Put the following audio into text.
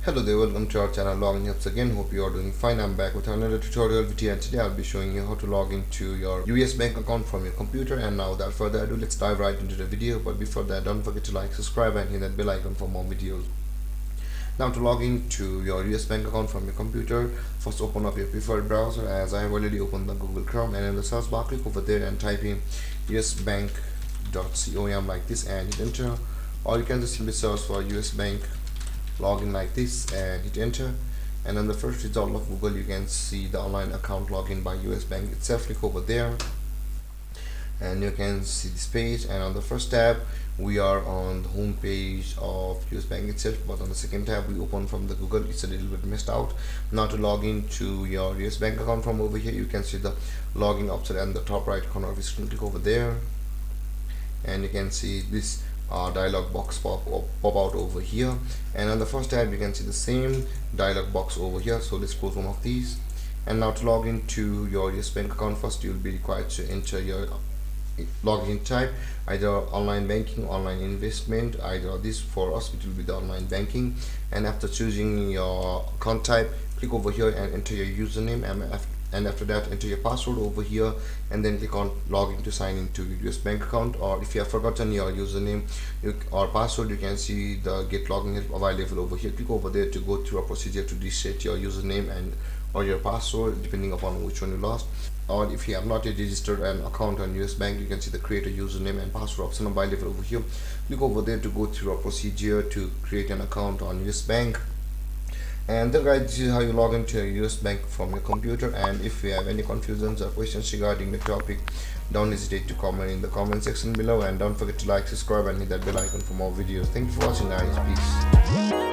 Hello there, welcome to our channel Login Helps again. Hope you are doing fine. I'm back with another tutorial video, and today I'll be showing you how to log into your US bank account from your computer. And now without further ado, let's dive right into the video. But before that, don't forget to like, subscribe and hit that bell icon for more videos. Now to log into your US bank account from your computer, first open up your preferred browser. As I have already opened the Google Chrome, and in the search bar click over there and type in usbank.com like this and hit enter, or you can just simply search for US bank login like this and hit enter, and on the first result of Google you can see the online account login by US Bank itself. Click over there and you can see this page, and on the first tab we are on the home page of US Bank itself, but on the second tab we open from the Google. It's a little bit missed out. Now to log into your US Bank account from over here, you can see the login option in the top right corner of your screen. Click over there and you can see this dialog box pop out over here, and on the first tab you can see the same dialog box over here. So let's close one of these. And now to log into your US Bank account, first you will be required to enter your login type, either online banking, online investment, either this. For us it will be the online banking, and after choosing your account type, click over here and enter your username, and after that enter your password over here, and then click on login to sign into your US Bank account. Or if you have forgotten your username or password, you can see the get login help available over here. Click over there to go through a procedure to reset your username and or your password, depending upon which one you lost. Or if you have not yet registered an account on US Bank, you can see the create a username and password option available over here. Click over there to go through a procedure to create an account on US Bank. And then guys, this is how you log into your US Bank from your computer. And if you have any confusions or questions regarding the topic, don't hesitate to comment in the comment section below, and don't forget to like, subscribe and hit that bell icon for more videos. Thank you for watching guys. Peace.